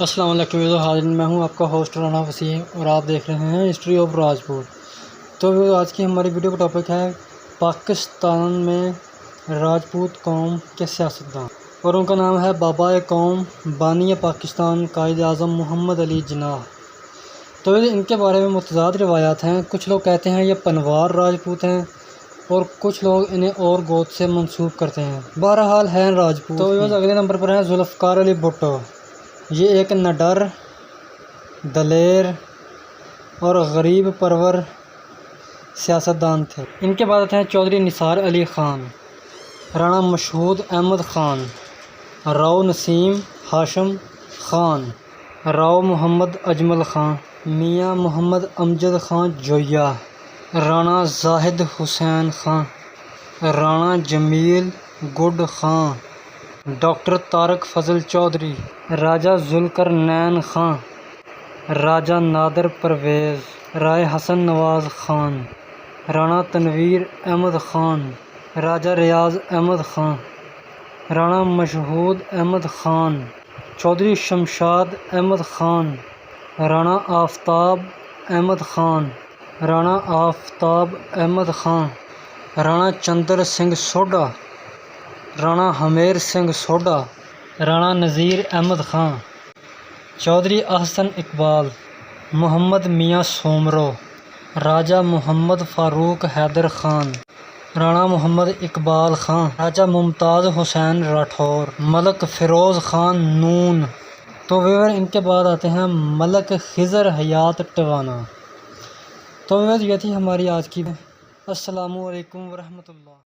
السلام علیکم حاضرین، میں ہوں آپ کا ہوسٹ رانا وسیم اور آپ دیکھ رہے ہیں ہسٹری آف راجپوت۔ تو آج کی ہماری ویڈیو کا ٹاپک ہے پاکستان میں راجپوت قوم کے سیاستدان، اور ان کا نام ہے بابا قوم بانی پاکستان قائد اعظم محمد علی جناح۔ تو ان کے بارے میں متضاد روایات ہیں۔ کچھ لوگ کہتے ہیں یہ پنوار راجپوت ہیں اور کچھ لوگ انہیں اور گوت سے منسوب کرتے ہیں۔ بہرحال ہیں راجپوت۔ تو اگلے نمبر پر ہیں ذوالفقار علی بھٹو۔ یہ ایک نڈر، دلیر اور غریب پرور سیاستدان تھے۔ ان کے بعد آتے ہیں چودھری نثار علی خان، رانا مشہود احمد خان، راؤ نسیم ہاشم خان، راؤ محمد اجمل خان، میاں محمد امجد خان جویا، رانا زاہد حسین خان، رانا جمیل گڈ خان، ڈاکٹر طارق فضل چودھری، راجہ ذوالقرنین خان، راجہ نادر پرویز، رائے حسن نواز خان، رانا تنویر احمد خان، راجہ ریاض احمد خان، رانا مشہود احمد خان، چودھری شمشاد احمد خان، رانا آفتاب احمد خان، رانا آفتاب احمد خان، رانا چندر سنگھ سوڈا، رانا ہمیر سنگھ سوڈا، رانا نذیر احمد خان، چودھری احسن اقبال، محمد میاں سومرو، راجہ محمد فاروق حیدر خان، رانا محمد اقبال خان، راجہ ممتاز حسین راٹھور، ملک فیروز خان نون۔ تو ان کے بعد آتے ہیں ملک خضر حیات ٹوانا۔ تو یہ تھی ہماری آج کی۔ السلام علیکم ورحمۃ اللہ۔